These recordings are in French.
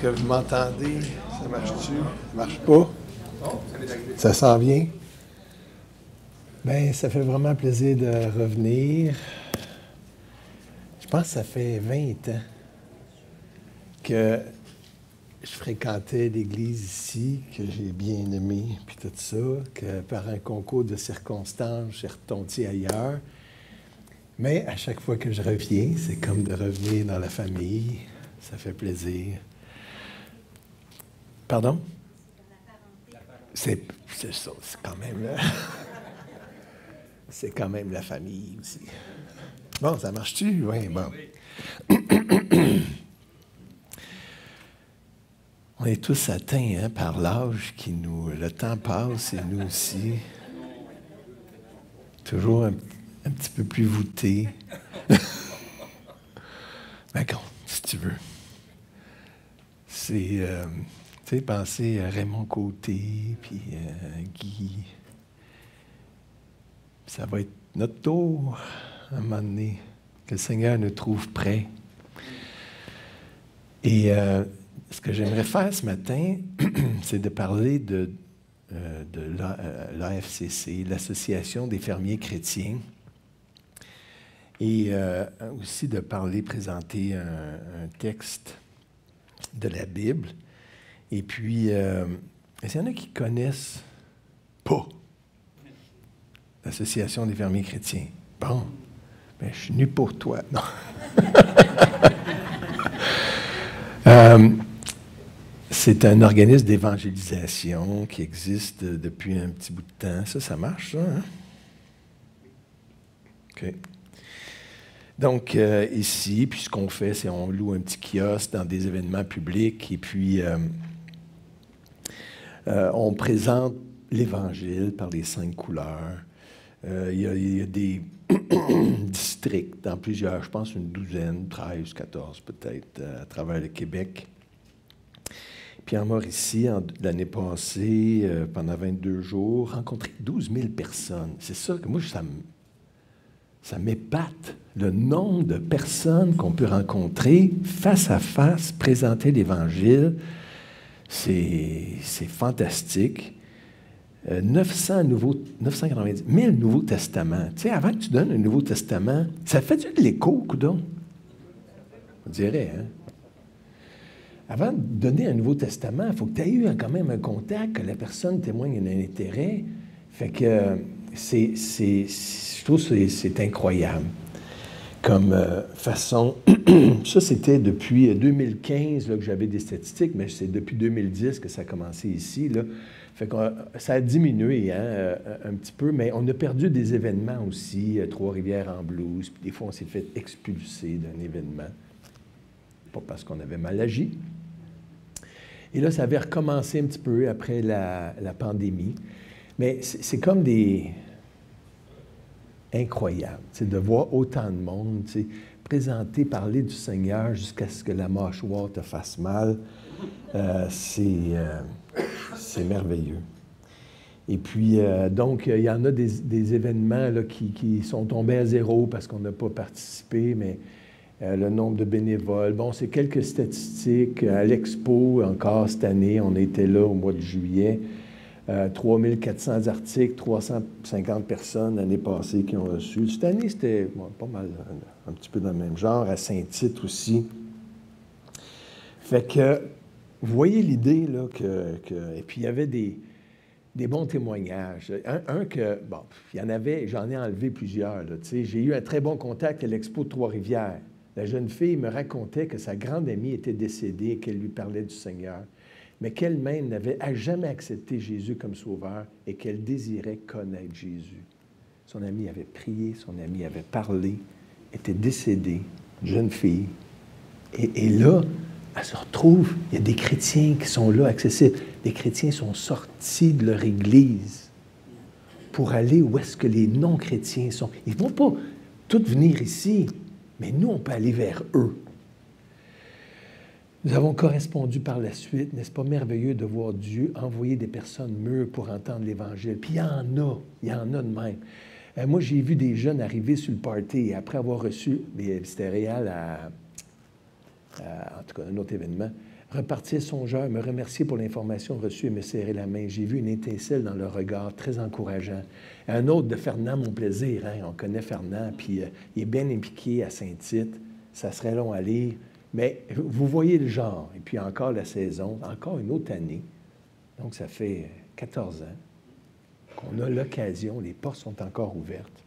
que vous m'entendez? Ça marche-tu? Ça marche pas? Ça s'en vient? Bien, ça fait vraiment plaisir de revenir. Je pense que ça fait 20 ans que je fréquentais l'église ici, que j'ai bien aimé, puis tout ça, que par un concours de circonstances, j'ai retourné ailleurs. Mais à chaque fois que je reviens, c'est comme de revenir dans la famille. Ça fait plaisir. Pardon? C'est ça, c'est quand même c'est quand même la famille aussi. Bon, ça marche-tu? Oui, bon. On est tous atteints par l'âge qui nous... Le temps passe et nous aussi. Toujours un petit peu plus voûté. Mais bon, si tu veux. C'est... tu sais, penser à Raymond Côté, puis Guy. Ça va être notre tour, à un moment donné, que le Seigneur nous trouve prêts. Et ce que j'aimerais faire ce matin, c'est de parler de l'AFCC, l'Association des fermiers chrétiens, et aussi de présenter un texte de la Bible. Et puis, est-ce qu'il y en a qui connaissent pas l'Association des fermiers chrétiens? Bon, ben, je suis nu pour toi. Non. C'est un organisme d'évangélisation qui existe depuis un petit bout de temps. Ça marche, ça, hein? OK. Donc, ici, puis ce qu'on fait, c'est on loue un petit kiosque dans des événements publics et puis on présente l'Évangile par les 5 couleurs. Il y a des districts dans plusieurs, je pense une douzaine, 13, 14 peut-être, à travers le Québec. Puis en Mauricie, l'année passée, pendant 22 jours, rencontré 12 000 personnes. C'est ça que moi, ça m'épate, le nombre de personnes qu'on peut rencontrer face à face, présenter l'Évangile. C'est fantastique. 990 000 Nouveaux Testaments. Tu sais, avant que tu donnes un Nouveau Testament, ça fait de l'écho, coudonc. On dirait, hein? Avant de donner un Nouveau Testament, il faut que tu aies eu quand même un contact, que la personne témoigne d'un intérêt. Fait que je trouve que c'est incroyable comme façon. Ça, c'était depuis 2015 là, que j'avais des statistiques, mais c'est depuis 2010 que ça a commencé ici, là. Fait que ça a diminué un petit peu, mais on a perdu des événements aussi, Trois-Rivières en blues, puis des fois on s'est fait expulser d'un événement, pas parce qu'on avait mal agi. Et là, ça avait recommencé un petit peu après la pandémie, mais c'est comme des... incroyable, de voir autant de monde, présenter, parler du Seigneur jusqu'à ce que la mâchoire te fasse mal, c'est merveilleux. Et puis, donc, il y en a des événements là, qui sont tombés à zéro parce qu'on n'a pas participé, mais le nombre de bénévoles, bon, c'est quelques statistiques. À l'Expo, encore cette année, on était là au mois de juillet, 3400 articles, 350 personnes l'année passée qui ont reçu. Cette année, c'était pas mal, un petit peu dans le même genre, à Saint-Tite aussi. Fait que, vous voyez l'idée, là, et puis il y avait des bons témoignages. Un que, bon, il y en avait, j'en ai enlevé plusieurs, là, tu sais. J'ai eu un très bon contact à l'Expo de Trois-Rivières. La jeune fille me racontait que sa grande amie était décédée et qu'elle lui parlait du Seigneur, mais qu'elle-même n'avait jamais accepté Jésus comme sauveur et qu'elle désirait connaître Jésus. Son ami avait prié, son ami avait parlé, était décédée, jeune fille. Et là, elle se retrouve, il y a des chrétiens qui sont là, accessibles. Les chrétiens sont sortis de leur église pour aller où est-ce que les non-chrétiens sont. Ils ne vont pas tous venir ici, mais nous, on peut aller vers eux. Nous avons correspondu par la suite. N'est-ce pas merveilleux de voir Dieu envoyer des personnes mûres pour entendre l'Évangile? Puis il y en a de même. Moi, j'ai vu des jeunes arriver sur le party après avoir reçu, c'était réel en tout cas, un autre événement, repartir songeur, me remercier pour l'information reçue et me serrer la main. J'ai vu une étincelle dans le regard, très encourageant. Un autre de Fernand Mon Plaisir, hein? On connaît Fernand, puis il est bien impliqué à Saint-Tite. Ça serait long à lire. Mais vous voyez le genre. Et puis encore la saison, encore une autre année. Donc ça fait 14 ans qu'on a l'occasion, les portes sont encore ouvertes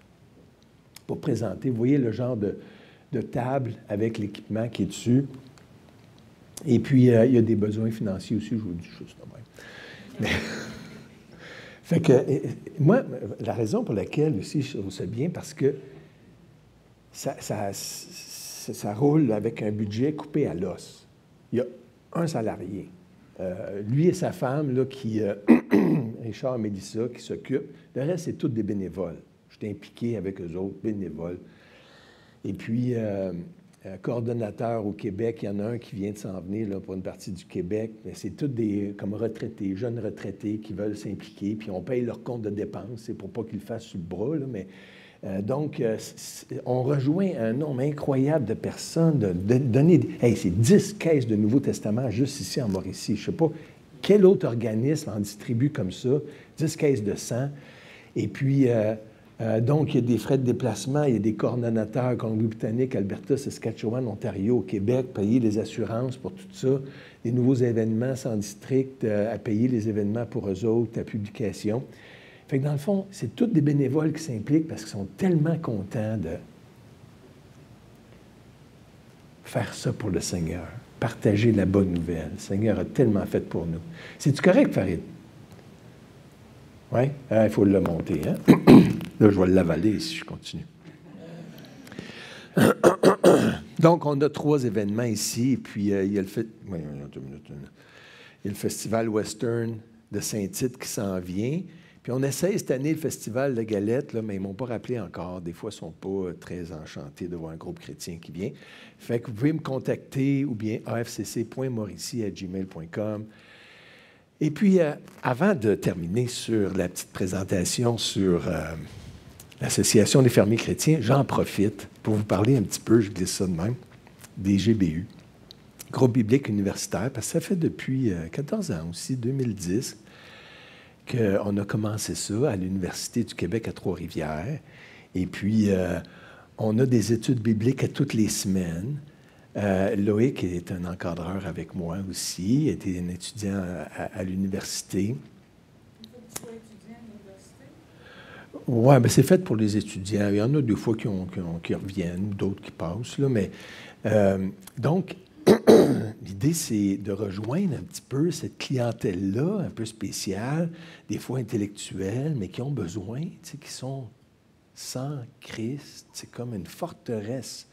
pour présenter. Vous voyez le genre de table avec l'équipement qui est dessus. Et puis, il y a des besoins financiers aussi, je vous le dis juste de même. Fait que, moi, la raison pour laquelle aussi je trouve ça bien, parce que ça roule avec un budget coupé à l'os. Il y a un salarié. Lui et sa femme, là, Richard et Mélissa, qui s'occupent. Le reste, c'est tous des bénévoles. Je suis impliqué avec eux autres, bénévoles. Et puis, coordonnateur au Québec, il y en a un qui vient de s'en venir là, pour une partie du Québec. C'est tous des comme retraités, jeunes retraités qui veulent s'impliquer, puis on paye leur compte de dépenses, c'est pour pas qu'ils le fassent sur le bras, là, mais donc, on rejoint un nombre incroyable de personnes, de donner... c'est 10 caisses de Nouveau Testament juste ici en Mauricie. Je ne sais pas quel autre organisme en distribue comme ça, 10 caisses de sang. Et puis, donc, il y a des frais de déplacement, il y a des coordonnateurs, Colombie-Britannique, Alberta, Saskatchewan, Ontario, Québec, payer les assurances pour tout ça, des nouveaux événements sans district, à payer les événements pour eux autres, la publication. Fait que dans le fond, c'est tous des bénévoles qui s'impliquent parce qu'ils sont tellement contents de faire ça pour le Seigneur, partager la bonne nouvelle. Le Seigneur a tellement fait pour nous. C'est-tu correct, Farid? Oui? Il faut le monter, hein? Là, je vais l'avaler si je continue. Donc, on a 3 événements ici, et puis il y a le Festival Western de Saint-Tite qui s'en vient. Puis on essaie cette année le Festival de Galette, là, mais ils ne m'ont pas rappelé encore. Des fois, ils ne sont pas très enchantés de voir un groupe chrétien qui vient. Fait que vous pouvez me contacter ou bien afcc.mauricie@gmail.com. Et puis, avant de terminer sur la petite présentation sur l'Association des fermiers chrétiens, j'en profite pour vous parler un petit peu, je glisse ça de même, des GBU, Groupe biblique universitaire, parce que ça fait depuis 14 ans aussi, 2010, qu'on a commencé ça à l'Université du Québec à Trois-Rivières. Et puis, on a des études bibliques à toutes les semaines. Loïc est un encadreur avec moi aussi, était un étudiant à l'université. Il faut que tu sois étudiant à l'université? Oui, bien c'est fait pour les étudiants. Il y en a des fois qui reviennent, d'autres qui passent. Là, mais, donc, l'idée, c'est de rejoindre un petit peu cette clientèle-là, un peu spéciale, des fois intellectuelle, mais qui ont besoin, qui sont sans Christ. C'est comme une forteresse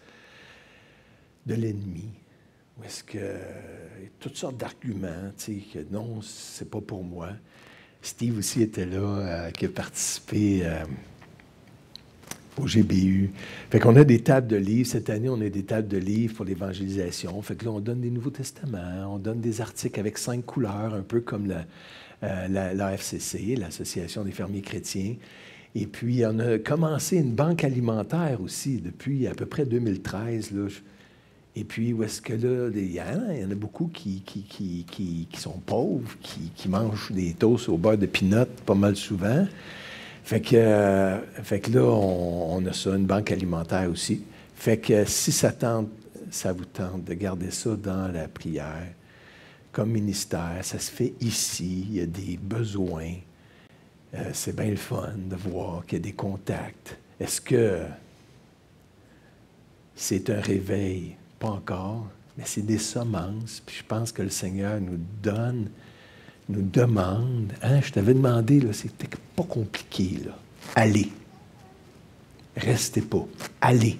de l'ennemi. Où est-ce que... Il y a toutes sortes d'arguments, que non, c'est pas pour moi. Steve aussi était là, qui a participé au GBU. Fait qu'on a des tables de livres. Cette année, on a des tables de livres pour l'évangélisation. Fait que là, on donne des Nouveaux Testaments, on donne des articles avec 5 couleurs, un peu comme l'AFCC, l'Association des fermiers chrétiens. Et puis, on a commencé une banque alimentaire aussi depuis à peu près 2013. Là. Et puis, où est-ce que là, il y en a beaucoup qui sont pauvres, qui mangent des toasts au beurre de pinot pas mal souvent. Fait que là, on a ça, une banque alimentaire aussi. Fait que si ça vous tente de garder ça dans la prière, comme ministère, ça se fait ici, il y a des besoins. C'est bien le fun de voir qu'il y a des contacts. Est-ce que c'est un réveil? Pas encore, mais c'est des semences. Puis je pense que le Seigneur nous demande. Hein, je t'avais demandé, là, c'était pas compliqué, là. Allez. Restez pas. Allez.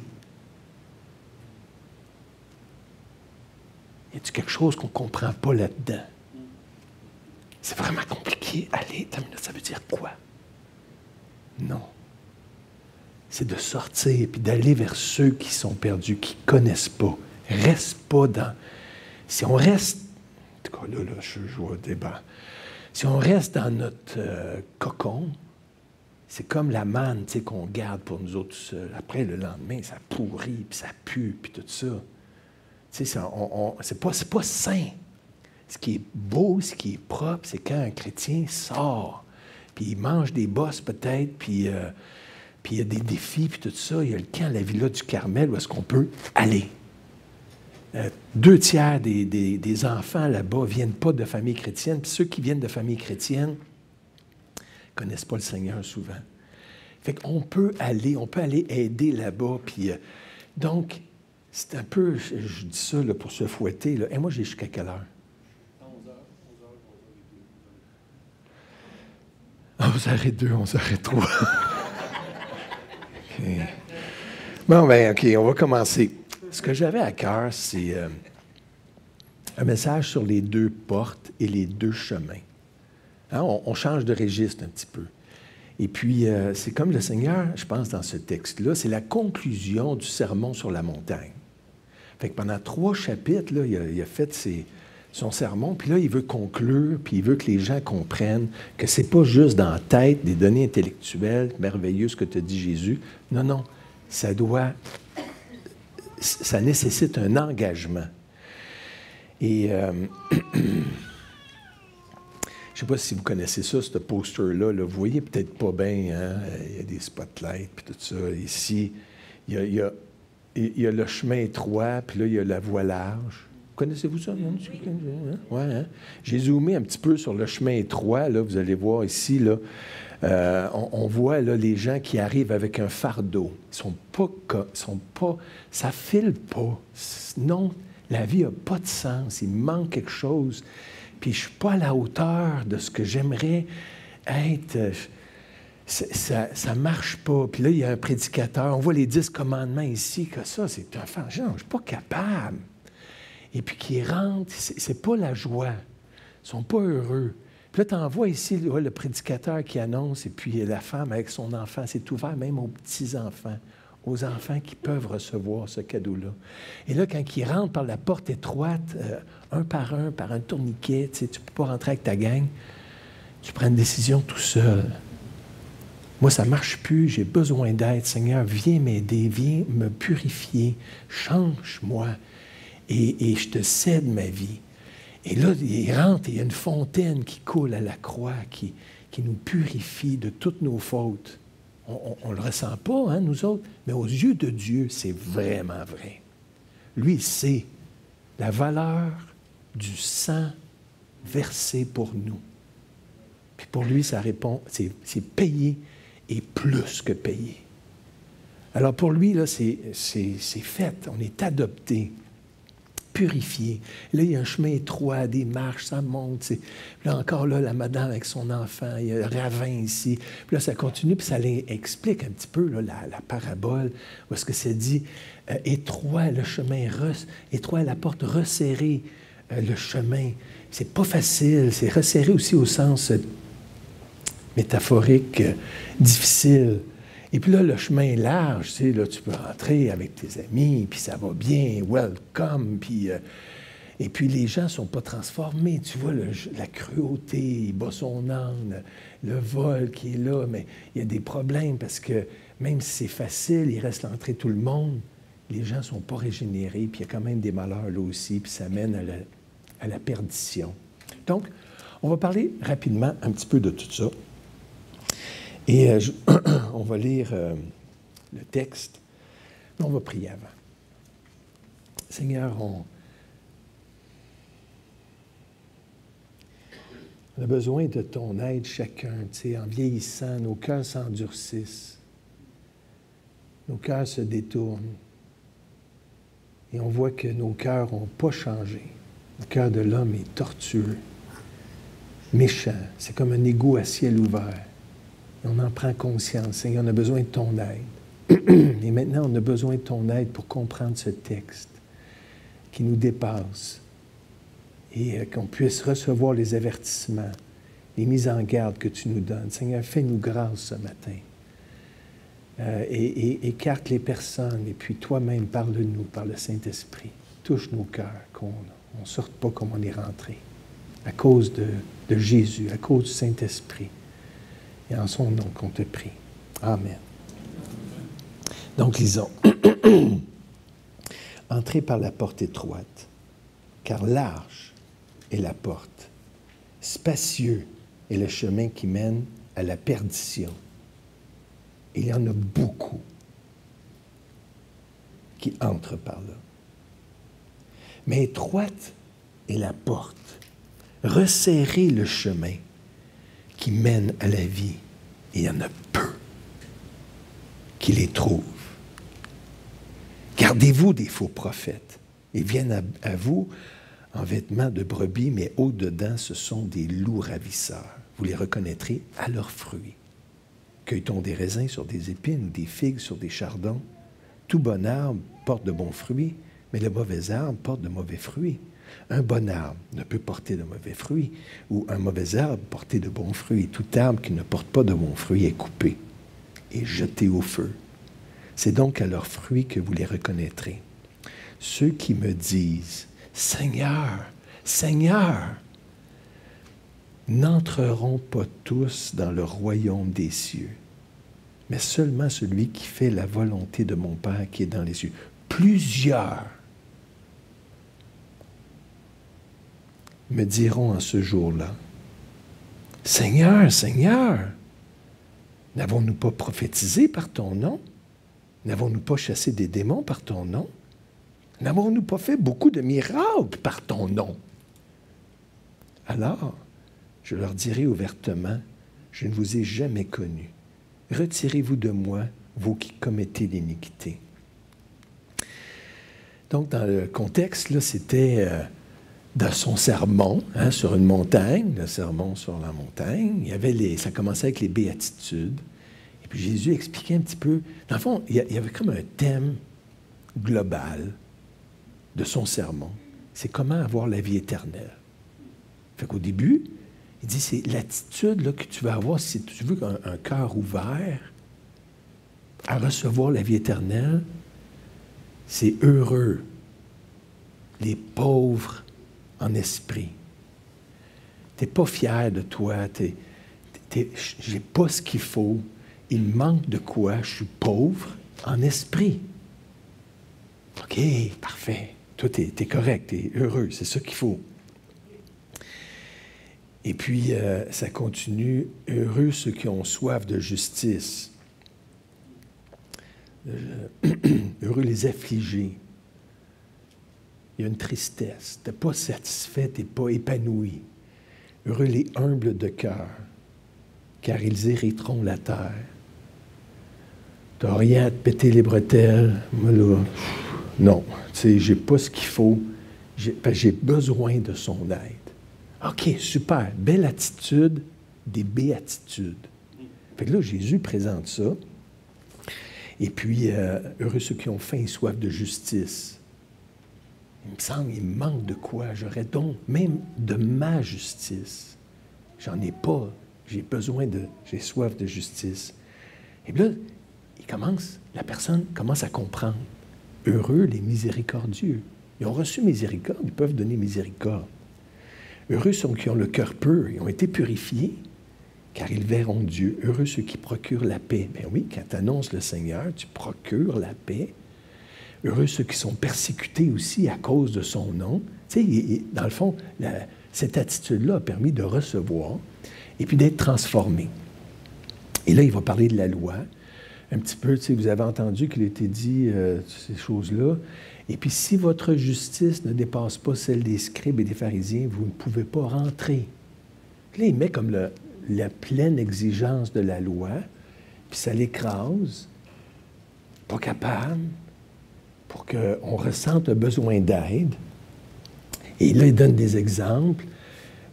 Y a-t-il quelque chose qu'on ne comprend pas là-dedans? C'est vraiment compliqué. Allez, ça veut dire quoi? Non. C'est de sortir et d'aller vers ceux qui sont perdus, qui ne connaissent pas. Reste pas dans... Si on reste... En tout cas, là, je joue au débat. Si on reste dans notre cocon, c'est comme la manne qu'on garde pour nous autres seuls. Après, le lendemain, ça pourrit, puis ça pue, puis tout ça. C'est pas sain. ce qui est beau, ce qui est propre, c'est quand un chrétien sort, puis il mange des bosses peut-être, puis il y a des défis, puis tout ça. Il y a le camp, la Villa du Carmel, où est-ce qu'on peut aller. 2 tiers des enfants là-bas ne viennent pas de familles chrétiennes, puis ceux qui viennent de familles chrétiennes ne connaissent pas le Seigneur souvent. Fait qu'on peut aller aider là-bas, puis donc, c'est un peu, je dis ça là, pour se fouetter, là. Et moi, j'ai jusqu'à quelle heure? 11h02, 11h03. OK. Bon, bien, OK, on va commencer. Ce que j'avais à cœur, c'est un message sur les 2 portes et les 2 chemins. Hein, on change de registre un petit peu. Et puis, c'est comme le Seigneur, je pense, dans ce texte-là, c'est la conclusion du sermon sur la montagne. Fait que pendant 3 chapitres, là, il a fait son sermon, puis là, il veut conclure, puis il veut que les gens comprennent que c'est pas juste dans la tête des données intellectuelles, merveilleux ce que te dit Jésus. Non, non, ça nécessite un engagement. Et je ne sais pas si vous connaissez ça, ce poster-là. Là, vous voyez peut-être pas bien, hein? Il y a des spotlights, puis tout ça. Ici, il y a le chemin étroit, puis là, il y a la voie large. Connaissez-vous ça? Ouais, hein? J'ai zoomé un petit peu sur le chemin étroit. Là, vous allez voir ici, là, on voit là, les gens qui arrivent avec un fardeau. Ils sont pas, ça file pas. Non, la vie n'a pas de sens. Il manque quelque chose. Puis je ne suis pas à la hauteur de ce que j'aimerais être. Ça ne marche pas. Puis là, il y a un prédicateur. On voit les 10 commandements ici, que ça, c'est un fan. Je ne suis pas capable. Et puis qui rentrent, c'est pas la joie. Ils ne sont pas heureux. Puis là, tu en vois ici là, le prédicateur qui annonce, et puis la femme avec son enfant. C'est ouvert même aux petits-enfants, aux enfants qui peuvent recevoir ce cadeau-là. Et là, quand ils rentrent par la porte étroite, un, par un tourniquet, tu ne peux pas rentrer avec ta gang, tu prends une décision tout seul. Moi, ça ne marche plus, j'ai besoin d'aide. Seigneur, viens m'aider, viens me purifier, change-moi, et je te cède ma vie. Et là, il rentre et il y a une fontaine qui coule à la croix, qui nous purifie de toutes nos fautes. On ne le ressent pas, hein, nous autres, mais aux yeux de Dieu, c'est vraiment vrai. Lui, il sait la valeur du sang versé pour nous. Puis pour lui, ça répond, c'est payé et plus que payé. Alors pour lui, là, c'est fait, on est adopté, purifié. Là, il y a un chemin étroit, des marches, ça monte. Là encore, là, la madame avec son enfant, il y a le ravin ici. Puis là, ça continue, puis ça explique un petit peu là, la parabole, où est-ce que c'est dit, étroit le chemin, étroit la porte, resserrée le chemin. C'est pas facile, c'est resserré aussi au sens métaphorique, difficile. Et puis là, le chemin est large, tu sais, là, tu peux rentrer avec tes amis, puis ça va bien, welcome, puis... et puis les gens ne sont pas transformés, tu vois, la cruauté, il bat son âne, le vol qui est là, mais il y a des problèmes parce que même si c'est facile, il reste l'entrée tout le monde, les gens ne sont pas régénérés, puis il y a quand même des malheurs là aussi, puis ça mène à la perdition. Donc, on va parler rapidement un petit peu de tout ça. Et on va lire le texte, mais on va prier avant. Seigneur, on a besoin de ton aide chacun, tu sais, en vieillissant, nos cœurs s'endurcissent, nos cœurs se détournent, et on voit que nos cœurs n'ont pas changé. Le cœur de l'homme est tortueux, méchant, c'est comme un égout à ciel ouvert. On en prend conscience. Seigneur, on a besoin de ton aide. Et maintenant, on a besoin de ton aide pour comprendre ce texte qui nous dépasse et qu'on puisse recevoir les avertissements, les mises en garde que tu nous donnes. Seigneur, fais-nous grâce ce matin. Et écarte les personnes. Et puis toi-même, parle-nous par le Saint-Esprit. Touche nos cœurs, qu'on ne sorte pas comme on est rentré. À cause de Jésus, à cause du Saint-Esprit. Et en son nom qu'on te prie. Amen. Donc, lisons. Entrez par la porte étroite, car large est la porte. Spacieux est le chemin qui mène à la perdition. Il y en a beaucoup qui entrent par là. Mais étroite est la porte. Resserrez le chemin qui mène à la vie. Et il y en a peu qui les trouvent. Gardez-vous des faux prophètes. Ils viennent à vous en vêtements de brebis, mais au-dedans, ce sont des loups ravisseurs. Vous les reconnaîtrez à leurs fruits. Cueille-t-on des raisins sur des épines ou des figues sur des chardons? Tout bon arbre porte de bons fruits, mais le mauvais arbre porte de mauvais fruits. Un bon arbre ne peut porter de mauvais fruits, ou un mauvais arbre porter de bons fruits. Tout arbre qui ne porte pas de bons fruits est coupé et jeté au feu. C'est donc à leurs fruits que vous les reconnaîtrez. Ceux qui me disent « Seigneur, Seigneur », n'entreront pas tous dans le royaume des cieux, mais seulement celui qui fait la volonté de mon Père qui est dans les cieux. Plusieurs me diront en ce jour-là, « Seigneur, Seigneur, n'avons-nous pas prophétisé par ton nom? N'avons-nous pas chassé des démons par ton nom? N'avons-nous pas fait beaucoup de miracles par ton nom? » Alors, je leur dirai ouvertement, « Je ne vous ai jamais connus. Retirez-vous de moi, vous qui commettez l'iniquité. » Donc, dans le contexte, là, c'était dans son sermon sur une montagne, le sermon sur la montagne. Il y avait ça commençait avec les béatitudes. Et puis Jésus expliquait un petit peu. Dans le fond, il y avait comme un thème global de son sermon. C'est comment avoir la vie éternelle. Fait qu'au début, il dit, c'est l'attitude là, que tu vas avoir si tu veux un cœur ouvert à recevoir la vie éternelle. C'est heureux, les pauvres en esprit. Tu n'es pas fier de toi, j'ai pas ce qu'il faut, il me manque de quoi, je suis pauvre en esprit. OK, parfait, toi tu es correct, tu es heureux, c'est ça qu'il faut. Et puis, ça continue, heureux ceux qui ont soif de justice. Heureux les affligés. Il y a une tristesse. Tu n'es pas satisfait, tu n'es pas épanoui. Heureux les humbles de cœur, car ils hériteront la terre. Tu n'as rien à te péter les bretelles. Moi, là, non, tu sais, j'ai pas ce qu'il faut. J'ai besoin de son aide. OK, super. Belle attitude des béatitudes. Fait que là, Jésus présente ça. Et puis, heureux ceux qui ont faim et soif de justice. Il me semble, il me manque de quoi? J'aurais donc, même de ma justice. J'en ai pas. J'ai soif de justice. Et puis là, la personne commence à comprendre. Heureux les miséricordieux. Ils ont reçu miséricorde, ils peuvent donner miséricorde. Heureux ceux qui ont le cœur pur, ils ont été purifiés, car ils verront Dieu. Heureux ceux qui procurent la paix. Bien oui, quand tu annonces le Seigneur, tu procures la paix. Heureux ceux qui sont persécutés aussi à cause de son nom. Tu sais, dans le fond, cette attitude-là a permis de recevoir et puis d'être transformé. Et là, il va parler de la loi. Un petit peu, tu sais, vous avez entendu qu'il a été dit ces choses-là. Et puis, si votre justice ne dépasse pas celle des scribes et des pharisiens, vous ne pouvez pas rentrer. Puis là, il met comme la pleine exigence de la loi, puis ça l'écrase, pas capable, pour qu'on ressente un besoin d'aide. Et là, il donne des exemples.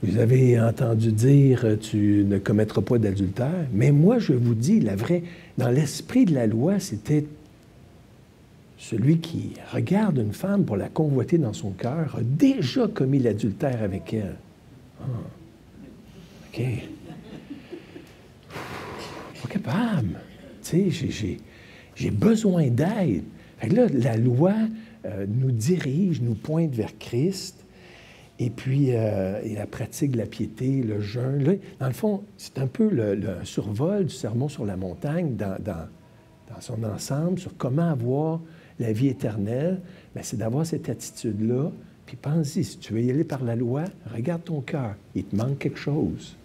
Vous avez entendu dire, tu ne commettras pas d'adultère. Mais moi, je vous dis, dans l'esprit de la loi, c'était celui qui regarde une femme pour la convoiter dans son cœur a déjà commis l'adultère avec elle. Ah. OK. Pas capable. Tu sais, j'ai besoin d'aide. Fait que là, la loi nous dirige, nous pointe vers Christ. Et puis, et la pratique de la piété, le jeûne. Là, dans le fond, c'est un peu le survol du sermon sur la montagne dans son ensemble, sur comment avoir la vie éternelle. Bien, c'est d'avoir cette attitude-là, Puis pense-y, si tu veux y aller par la loi, regarde ton cœur. Il te manque quelque chose.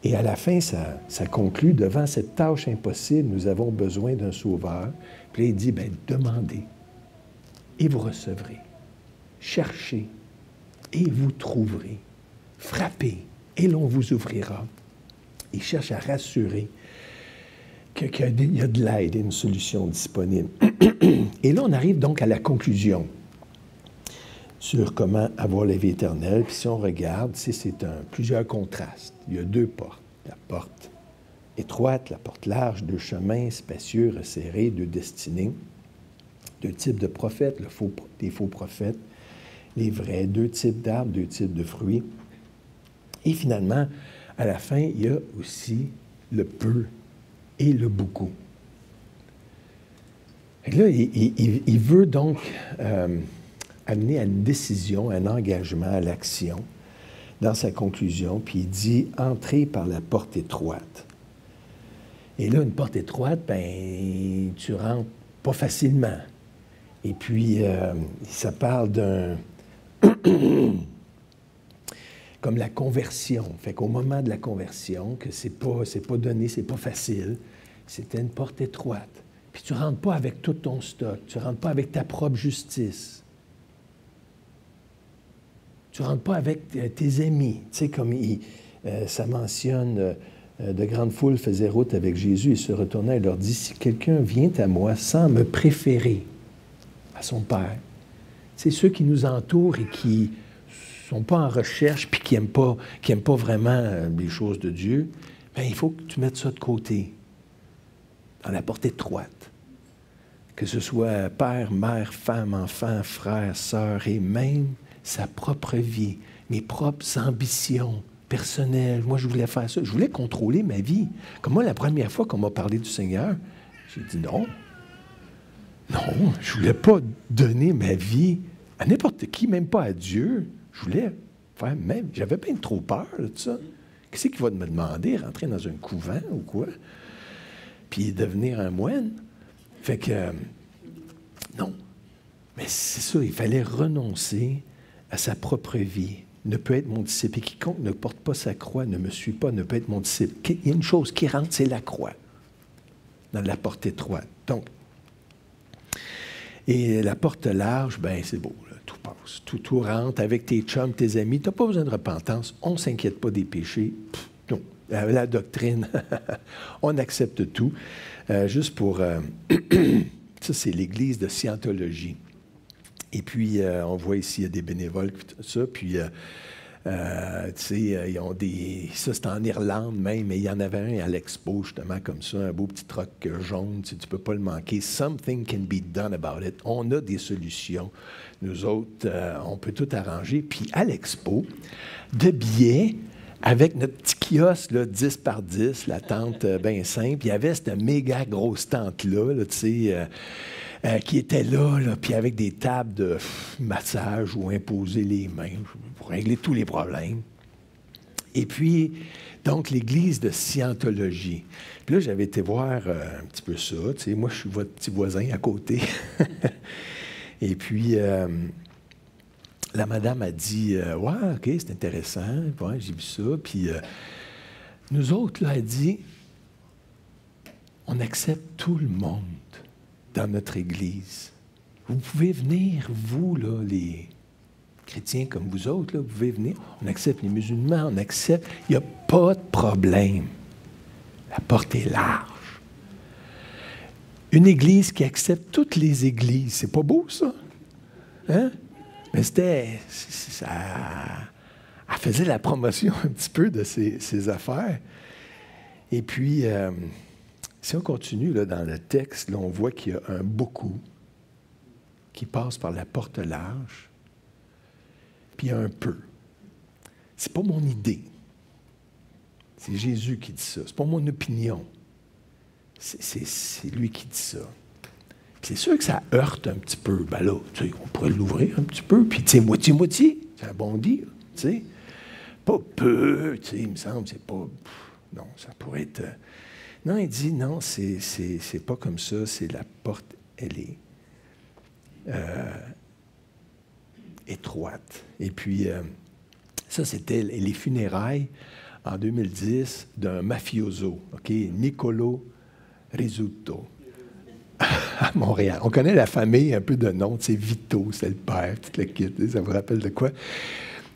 Et à la fin, ça conclut, devant cette tâche impossible, nous avons besoin d'un sauveur. Puis là, il dit, bien, demandez, et vous recevrez. Cherchez, et vous trouverez. Frappez, et l'on vous ouvrira. Il cherche à rassurer qu'il y a de l'aide et une solution disponible. Et là, on arrive donc à la conclusion sur comment avoir la vie éternelle. Puis si on regarde, c'est plusieurs contrastes. Il y a deux portes. La porte étroite, la porte large, deux chemins spacieux, resserrés, deux destinées, deux types de prophètes, des faux prophètes, les vrais, deux types d'arbres, deux types de fruits. Et finalement, à la fin, il y a aussi le peu et le beaucoup. Et là, il veut donc amener à une décision, un engagement, à l'action dans sa conclusion, puis il dit « Entrez par la porte étroite ». Et là, une porte étroite, ben, tu rentres pas facilement. Et puis, ça parle d'un... comme la conversion. Fait qu'au moment de la conversion, que c'est pas donné, c'est pas facile, c'était une porte étroite. Puis tu rentres pas avec tout ton stock, tu rentres pas avec ta propre justice. Tu ne rentres pas avec tes amis. Tu sais, comme ça mentionne, de grandes foules faisaient route avec Jésus et se retournant et leur dit, si quelqu'un vient à moi sans me préférer à son Père, c'est ceux qui nous entourent et qui ne sont pas en recherche puis qui n'aiment pas vraiment les choses de Dieu, bien, il faut que tu mettes ça de côté, dans la porte étroite. Que ce soit père, mère, femme, enfant, frère, sœur et même sa propre vie, mes propres ambitions personnelles. Moi, je voulais faire ça. Je voulais contrôler ma vie. Comme moi, la première fois qu'on m'a parlé du Seigneur, j'ai dit non. Non, je ne voulais pas donner ma vie à n'importe qui, même pas à Dieu. Je voulais faire même... J'avais bien trop peur de ça. Qu'est-ce qu'il va me demander? Rentrer dans un couvent ou quoi? Puis devenir un moine? Fait que... non. Mais c'est ça, il fallait renoncer à sa propre vie, ne peut être mon disciple. Et quiconque ne porte pas sa croix, ne me suit pas, ne peut être mon disciple. Il y a une chose qui rentre, c'est la croix, dans la porte étroite. Donc, et la porte large, ben c'est beau, là, tout passe. Tout rentre avec tes chums, tes amis. Tu n'as pas besoin de repentance. On ne s'inquiète pas des péchés. Non. La doctrine, on accepte tout. Juste pour... ça, c'est l'Église de Scientologie. Et puis, on voit ici, il y a des bénévoles, tout ça. Puis, tu sais, ils ont des... Ça, c'est en Irlande même, mais il y en avait un à l'Expo, justement, comme ça, un beau petit truck jaune. Tu ne peux pas le manquer. Something can be done about it. On a des solutions. Nous autres, on peut tout arranger. Puis, à l'Expo, de billets, avec notre petit kiosque, là, 10 par 10, la tente bien simple, il y avait cette méga grosse tente-là, là, tu sais... qui était là, puis avec des tables de massage où imposer les mains pour régler tous les problèmes. Et puis, donc, l'Église de Scientologie. Puis là, j'avais été voir un petit peu ça. Tu sais, moi, je suis votre petit voisin à côté. Et puis, la madame a dit, « Ouais, OK, c'est intéressant. Ouais, j'ai vu ça. » Puis, nous autres, là, elle dit, « On accepte tout le monde dans notre Église. Vous pouvez venir, vous, là, les chrétiens comme vous autres, là, vous pouvez venir. On accepte les musulmans, on accepte. Il n'y a pas de problème. La porte est large. Une Église qui accepte toutes les Églises. C'est pas beau, ça? Hein? Mais c'était... ça... Elle faisait la promotion un petit peu de ses affaires. Et puis... si on continue là, dans le texte, là, on voit qu'il y a un beaucoup qui passe par la porte large, puis il y a un peu. C'est pas mon idée. C'est Jésus qui dit ça. C'est pas mon opinion. C'est lui qui dit ça. Puis c'est sûr que ça heurte un petit peu. Ben là, tu sais, on pourrait l'ouvrir un petit peu, puis tu sais, moitié-moitié, c'est un bon dire, tu sais. Pas peu, tu sais, il me semble, c'est pas... non, ça pourrait être... non, il dit, non, c'est pas comme ça, c'est la porte, elle est étroite. Et puis, ça, c'était les funérailles en 2010 d'un mafioso, OK, Niccolo Rizzuto, à Montréal. On connaît la famille, un peu de nom, c'est Vito, c'est le père, toute la kit, ça vous rappelle de quoi?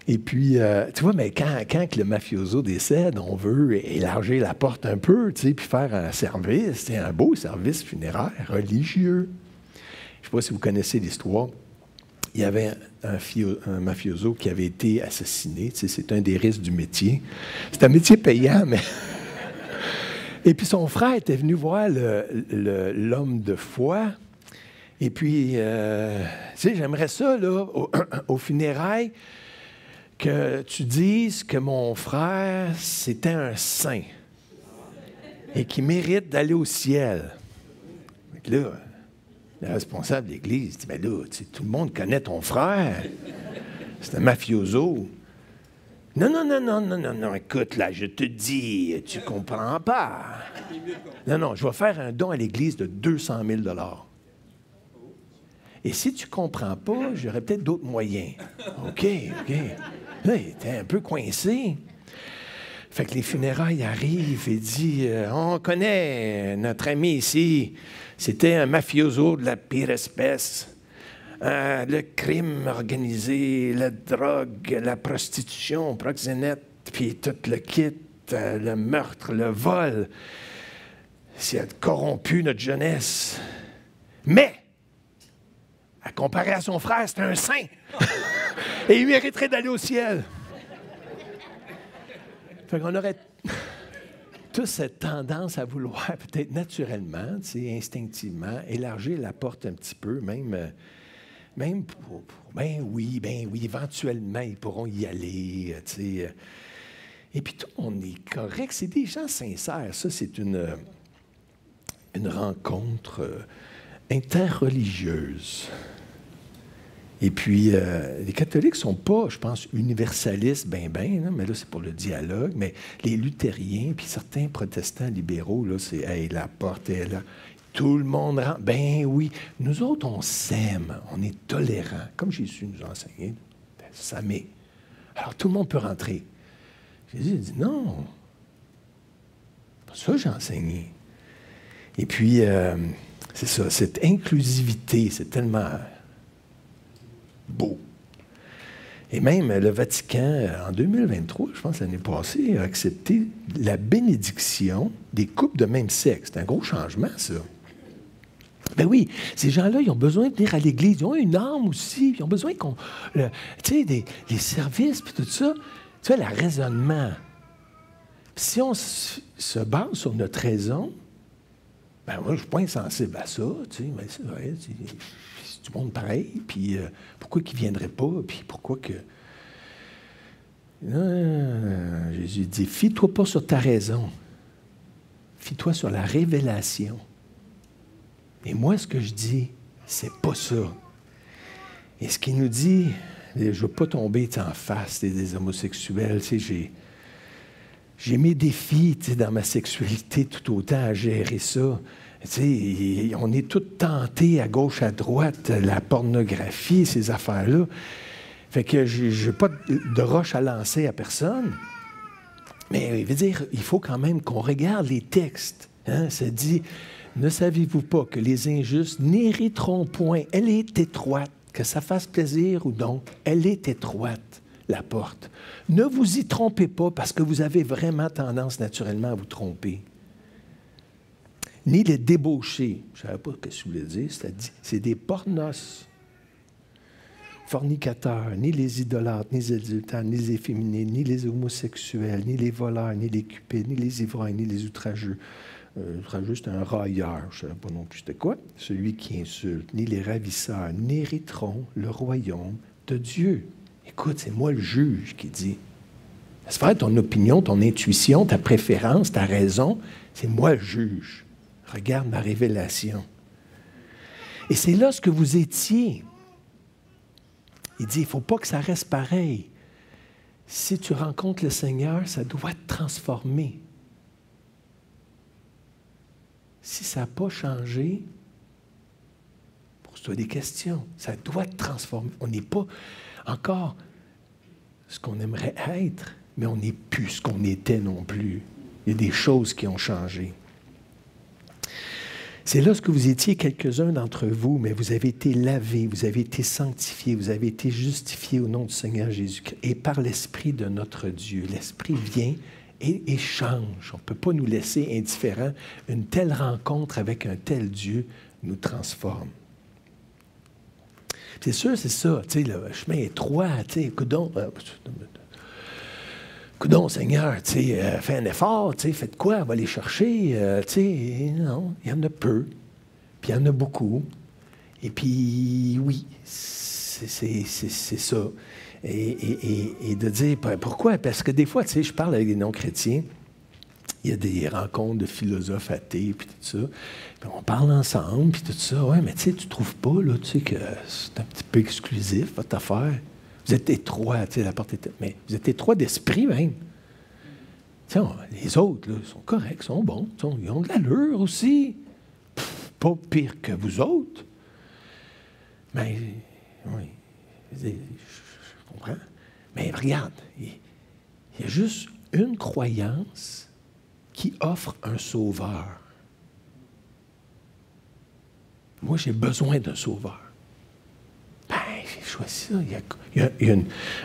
Et puis, tu vois, mais quand le mafioso décède, on veut élargir la porte un peu, tu sais, puis faire un service, c'est un beau service funéraire religieux. Je ne sais pas si vous connaissez l'histoire. Il y avait un mafioso qui avait été assassiné. Tu sais, c'est un des risques du métier. C'est un métier payant, mais... Et puis son frère était venu voir l'homme de foi. Et puis, tu sais, j'aimerais ça, là, au funérailles, que tu dises que mon frère, c'était un saint et qu'il mérite d'aller au ciel. Donc là, le responsable de l'Église dit, « Ben là, tout le monde connaît ton frère. C'est un mafioso. » Non, écoute, là, je te dis, tu comprends pas. Non, je vais faire un don à l'Église de 200 000 $. Et si tu comprends pas, j'aurais peut-être d'autres moyens. OK. Là, il était un peu coincé. Fait que les funérailles arrivent et dit, on connaît notre ami ici. C'était un mafioso de la pire espèce. Le crime organisé, la drogue, la prostitution, proxénète, puis tout le kit, le meurtre, le vol. Ça a corrompu notre jeunesse. Mais, à comparer à son frère, c'est un saint. Et il mériterait d'aller au ciel. Fait qu'on aurait tous cette tendance à vouloir, peut-être naturellement, instinctivement, élargir la porte un petit peu, même pour ben oui, éventuellement, ils pourront y aller, tu sais. Et puis tout, on est correct, c'est des gens sincères. Ça, c'est une rencontre interreligieuse. Et puis, les catholiques ne sont pas, je pense, universalistes, mais là, c'est pour le dialogue, mais les luthériens, puis certains protestants libéraux, là, c'est, hey, la porte est là. Tout le monde rentre. Ben oui, nous autres, on s'aime, on est tolérants, comme Jésus nous a enseigné. Ça met. Alors, tout le monde peut rentrer. Jésus dit, non, pas ça que j'ai enseigné. Et puis, c'est ça, cette inclusivité, c'est tellement beau. Et même le Vatican, en 2023, je pense l'année passée, a accepté la bénédiction des couples de même sexe. C'est un gros changement, ça. Ben oui, ces gens-là, ils ont besoin de venir à l'Église. Ils ont une âme aussi. Ils ont besoin qu'on... Tu sais, les services, puis tout ça. Tu vois, le raisonnement. Si on se base sur notre raison, ben moi, je ne suis pas insensible à ça. Tu sais, mais c'est vrai, c'est du monde pareil. Puis pourquoi qu'ils ne viendraient pas? Puis pourquoi que... Non, Jésus dit, fie-toi pas sur ta raison. Fie-toi sur la révélation. Et moi, ce que je dis, c'est pas ça. Et ce qu'il nous dit, je ne veux pas tomber en face des homosexuels. Tu sais, j'ai mes défis dans ma sexualité tout autant à gérer ça. Tu sais, on est tous tentés à gauche, à droite, la pornographie, ces affaires-là. Fait que je n'ai pas de roche à lancer à personne. Mais il veut dire, il faut quand même qu'on regarde les textes. Hein? Ça dit... Ne savez-vous pas que les injustes n'hériteront point? Elle est étroite, que ça fasse plaisir ou non. Elle est étroite, la porte. Ne vous y trompez pas parce que vous avez vraiment tendance naturellement à vous tromper. Ni les débauchés. Je ne savais pas ce que je voulais dire. C'est des pornos. Fornicateurs, ni les idolâtres, ni les adultères, ni les efféminés, ni les homosexuels, ni les voleurs, ni les cupides, ni les ivrognes, ni les outrageux. Outrageux, c'est un railleur, je ne savais pas non plus c'était quoi. Celui qui insulte, ni les ravisseurs, n'hériteront le royaume de Dieu. Écoute, c'est moi le juge qui dit. Laisse faire ton opinion, ton intuition, ta préférence, ta raison. C'est moi le juge. Regarde ma révélation. Et c'est là ce que vous étiez. Il dit, il ne faut pas que ça reste pareil. Si tu rencontres le Seigneur, ça doit te transformer. Si ça n'a pas changé, pose-toi des questions. Ça doit te transformer. On n'est pas... encore ce qu'on aimerait être, mais on n'est plus ce qu'on était non plus. Il y a des choses qui ont changé. C'est lorsque vous étiez quelques-uns d'entre vous, mais vous avez été lavés, vous avez été sanctifiés, vous avez été justifiés au nom du Seigneur Jésus-Christ et par l'Esprit de notre Dieu. L'Esprit vient et change. On ne peut pas nous laisser indifférents. Une telle rencontre avec un tel Dieu nous transforme. C'est sûr, c'est ça. Tu sais, le chemin est étroit. Tu sais, coudonc, Seigneur, tu sais, fais un effort, tu sais, faites quoi? Va les chercher. Tu sais, non, il y en a peu. Puis il y en a beaucoup. Et puis, oui, c'est ça. Et de dire, pourquoi? Parce que des fois, tu sais, je parle avec des non-chrétiens. Il y a des rencontres de philosophes athées, puis tout ça. Puis on parle ensemble, puis tout ça. Ouais, mais tu sais, tu trouves pas, là, tu sais, que c'est un petit peu exclusif, votre affaire. Vous êtes étroits, tu sais, la porte est... Mais vous êtes étroits d'esprit, même. Tu sais, les autres, là, sont corrects, sont bons, ils ont de l'allure aussi. Pas pire que vous autres. Mais, oui, je comprends. Mais regarde, il y a juste une croyance qui offre un sauveur. Moi, j'ai besoin d'un sauveur. Ben, j'ai choisi ça. Il y a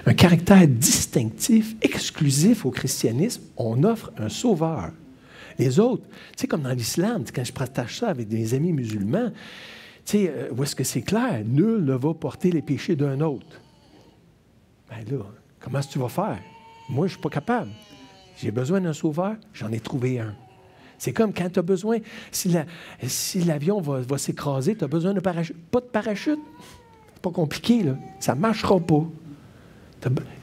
un caractère distinctif, exclusif au christianisme. On offre un sauveur. Les autres, tu sais, comme dans l'islam, quand je partage ça avec des amis musulmans, tu sais, où est-ce que c'est clair? Nul ne va porter les péchés d'un autre. Ben là, comment est-ce que tu vas faire? Moi, je ne suis pas capable. J'ai besoin d'un sauveur, j'en ai trouvé un. C'est comme quand tu as besoin, si l'avion va s'écraser, tu as besoin de parachute. Pas de parachute. C'est pas compliqué, là. Ça ne marchera pas.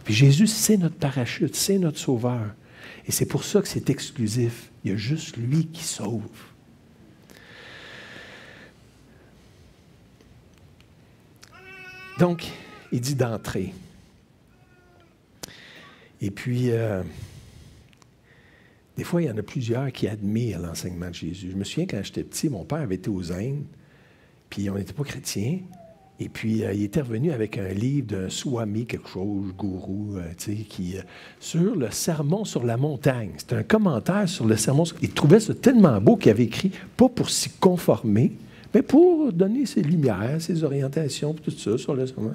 Puis Jésus, c'est notre parachute, c'est notre sauveur. Et c'est pour ça que c'est exclusif. Il y a juste lui qui sauve. Donc, il dit d'entrer. Et puis, des fois, il y en a plusieurs qui admirent l'enseignement de Jésus. Je me souviens, quand j'étais petit, mon père avait été aux Indes, puis on n'était pas chrétiens. Et puis, il était revenu avec un livre d'un Swami, quelque chose, gourou, tu sais, sur le sermon sur la montagne. C'était un commentaire sur le sermon. Il trouvait ça tellement beau qu'il avait écrit, pas pour s'y conformer, mais pour donner ses lumières, ses orientations, tout ça sur le sermon.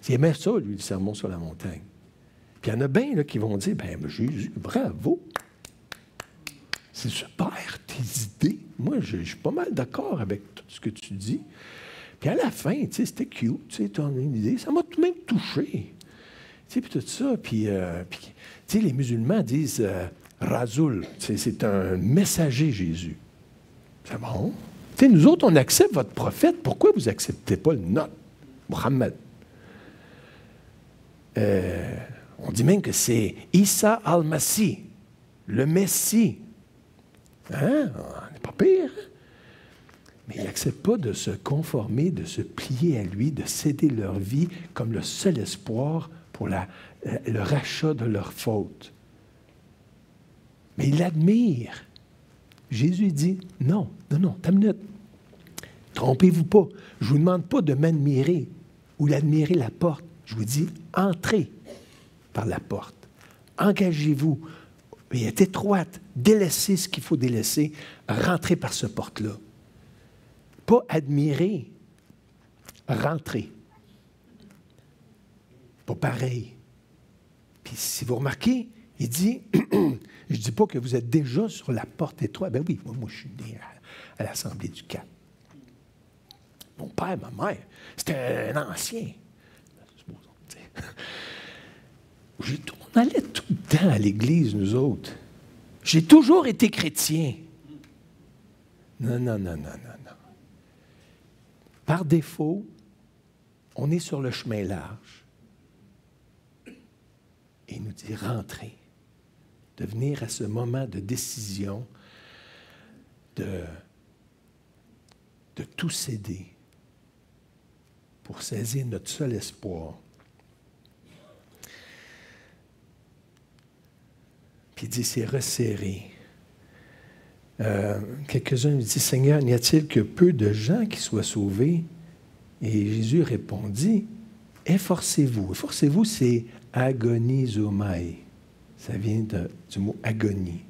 Il aimait ça, lui, le sermon sur la montagne. Puis il y en a bien là, qui vont dire, bien, Jésus, bravo! C'est super, tes idées. Moi, je suis pas mal d'accord avec tout ce que tu dis. Puis à la fin, tu sais, c'était cute, tu sais, ton idée. Ça m'a tout de même touché. Tu sais, puis tout ça. Puis tu sais, les musulmans disent Rasoul. C'est un messager, Jésus. C'est bon. Tu sais, nous autres, on accepte votre prophète. Pourquoi vous n'acceptez pas le nôtre, Mohammed? On dit même que c'est Isa al-Masih, le Messie. Hein? On n'est pas pire. Mais ils n'acceptent pas de se conformer, de se plier à lui, de céder leur vie comme le seul espoir pour le rachat de leur faute. Mais ils l'admirent. Jésus dit, non, t'as une minute. Trompez-vous pas. Je ne vous demande pas de m'admirer ou d'admirer la porte. Je vous dis, entrez par la porte. Engagez-vous. Elle est étroite. Délaissez ce qu'il faut délaisser. Rentrez par cette porte-là. Pas admirer. Rentrez. Pas pareil. Puis si vous remarquez, il dit, je ne dis pas que vous êtes déjà sur la porte étroite. Ben oui, moi je suis né à l'Assemblée du Cap. Mon père, ma mère, c'était un ancien. On allait tout le temps à l'église, nous autres. J'ai toujours été chrétien. Non. Par défaut, on est sur le chemin large. Et il nous dit, rentrez. De venir à ce moment de décision, de tout céder pour saisir notre seul espoir. Puis il dit, c'est resserré. Quelques-uns lui disent, Seigneur, n'y a-t-il que peu de gens qui soient sauvés? Et Jésus répondit, Efforcez-vous. Efforcez-vous, c'est agonizomai. Ça vient du mot agonie.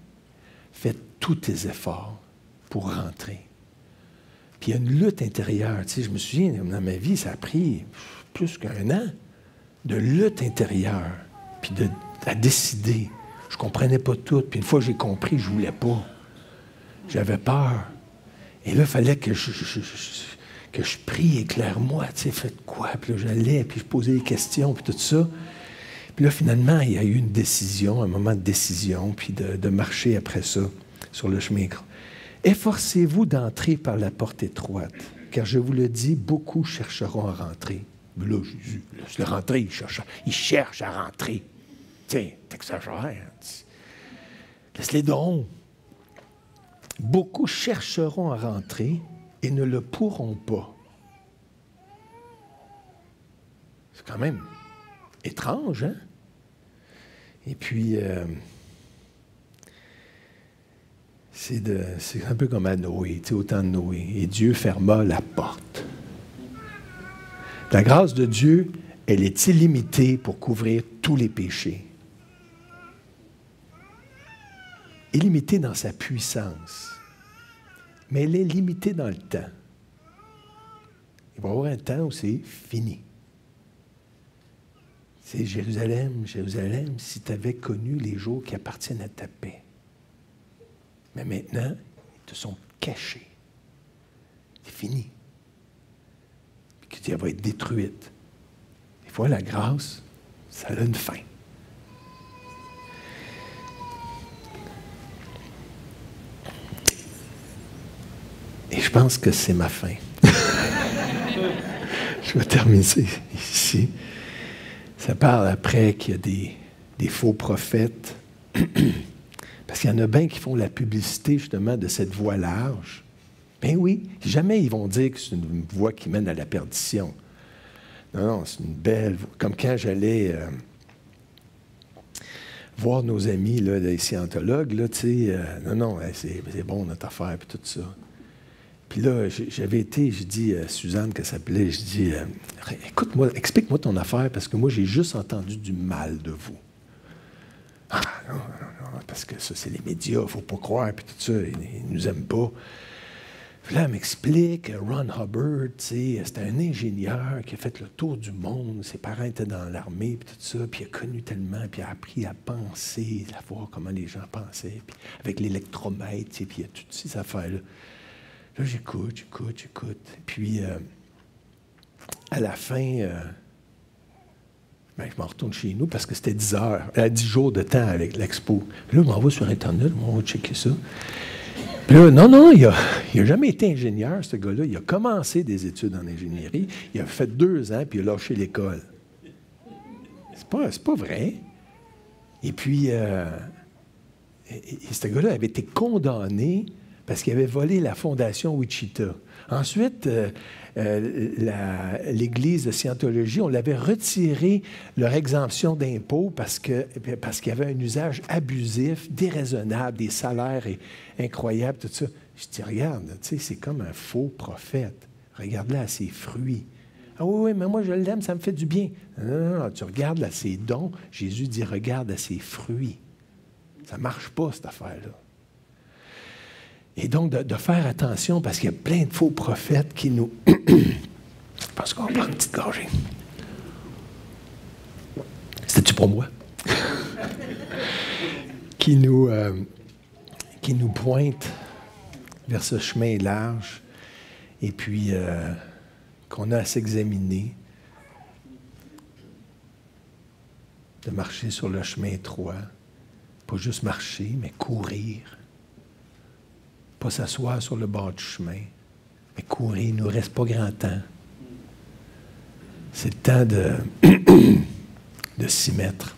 Faites tous tes efforts pour rentrer. Puis il y a une lutte intérieure. Tu sais, je me souviens, dans ma vie, ça a pris plus qu'1 an de lutte intérieure, puis à décider. Je ne comprenais pas tout. Puis une fois que j'ai compris, je ne voulais pas. J'avais peur. Et là, il fallait que je prie, éclaire-moi, tu sais, faites quoi? Puis là, j'allais, puis je posais des questions, puis tout ça. Puis là, finalement, il y a eu une décision, un moment de décision, puis de marcher après ça sur le chemin. Efforcez-vous d'entrer par la porte étroite, car je vous le dis, beaucoup chercheront à rentrer. Mais là, Jésus, laisse-le rentrer, il cherche à rentrer. Tiens, t'exagères. Laisse-les donc. Beaucoup chercheront à rentrer et ne le pourront pas. C'est quand même étrange, hein? Et puis, c'est un peu comme à Noé, tu sais, au temps de Noé. Et Dieu ferma la porte. La grâce de Dieu, elle est illimitée pour couvrir tous les péchés. Illimitée dans sa puissance. Mais elle est limitée dans le temps. Il va y avoir un temps où c'est fini. C'est Jérusalem, Jérusalem, si tu avais connu les jours qui appartiennent à ta paix. Mais maintenant, ils te sont cachés. C'est fini. Puis que tu va être détruite. Des fois, la grâce, ça a une fin. Et je pense que c'est ma fin. Je vais terminer ici. Ça parle après qu'il y a des faux prophètes. Parce qu'il y en a bien qui font la publicité, justement, de cette voie large. Ben oui, jamais ils vont dire que c'est une voie qui mène à la perdition. Non, non, c'est une belle voie. Comme quand j'allais voir nos amis, là, les scientologues, là, tu sais, non, c'est bon notre affaire, puis tout ça. Puis là, j'avais été, j'ai dit à Suzanne, que ça s'appelait, je dis, écoute-moi, explique-moi ton affaire, parce que moi, j'ai juste entendu du mal de vous. Ah, non, parce que ça, c'est les médias, il ne faut pas croire, puis tout ça, ils ne nous aiment pas. Puis là, elle m'explique, Ron Hubbard, tu sais, c'était un ingénieur qui a fait le tour du monde, ses parents étaient dans l'armée, puis tout ça, puis il a connu tellement, puis il a appris à penser, à voir comment les gens pensaient, puis avec l'électromètre, tu sais, puis il y a toutes ces affaires-là. Là, j'écoute. Puis, à la fin, je m'en retourne chez nous parce que c'était 10 jours de temps avec l'expo. Puis là, je m'en vais sur Internet, on va checker ça. Puis là, non, il n'a jamais été ingénieur, ce gars-là. Il a commencé des études en ingénierie. Il a fait 2 ans, puis il a lâché l'école. C'est pas vrai. Et puis, ce gars-là avait été condamné parce qu'il avait volé la fondation Wichita. Ensuite, l'Église de Scientologie, on l'avait retiré leur exemption d'impôt parce qu'il y avait un usage abusif, déraisonnable, des salaires incroyables, tout ça. Je dis, regarde, tu sais, c'est comme un faux prophète. Regarde là ses fruits. Ah oui, mais moi je l'aime, ça me fait du bien. Non, tu regardes là ses dons. Jésus dit, regarde à ses fruits. Ça ne marche pas, cette affaire-là. Et donc, de faire attention, parce qu'il y a plein de faux prophètes qui nous... Parce qu'on va prendre une petite gorgée. C'était-tu pour moi? qui nous pointent vers ce chemin large, et puis qu'on a à s'examiner, de marcher sur le chemin étroit. Pas juste marcher, mais courir. Pas s'asseoir sur le bord du chemin, mais courir. Il ne nous reste pas grand temps. C'est le temps de s'y mettre.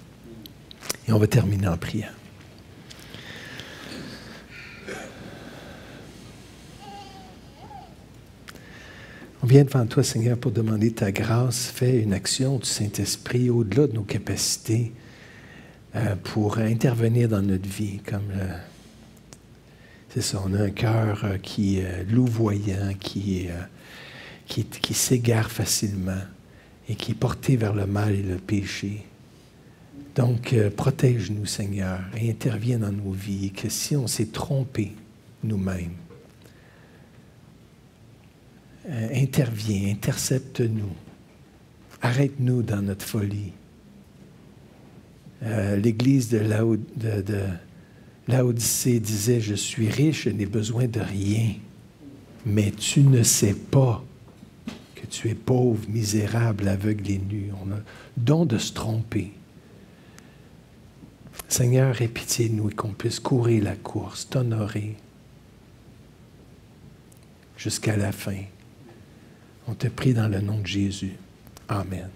Et on va terminer en priant. On vient devant toi, Seigneur, pour demander ta grâce. Fais une action du Saint-Esprit au-delà de nos capacités pour intervenir dans notre vie, comme... C'est ça, on a un cœur qui est louvoyant, qui s'égare facilement. et qui est porté vers le mal et le péché. Donc, protège-nous, Seigneur, et interviens dans nos vies, et que si on s'est trompé nous-mêmes, interviens, intercepte-nous, arrête-nous dans notre folie. L'Église de Laodicée disait, « Je suis riche, je n'ai besoin de rien, mais tu ne sais pas que tu es pauvre, misérable, aveugle et nu. » On a don de se tromper. Seigneur, aie pitié de nous et qu'on puisse courir la course, t'honorer jusqu'à la fin. On te prie dans le nom de Jésus. Amen.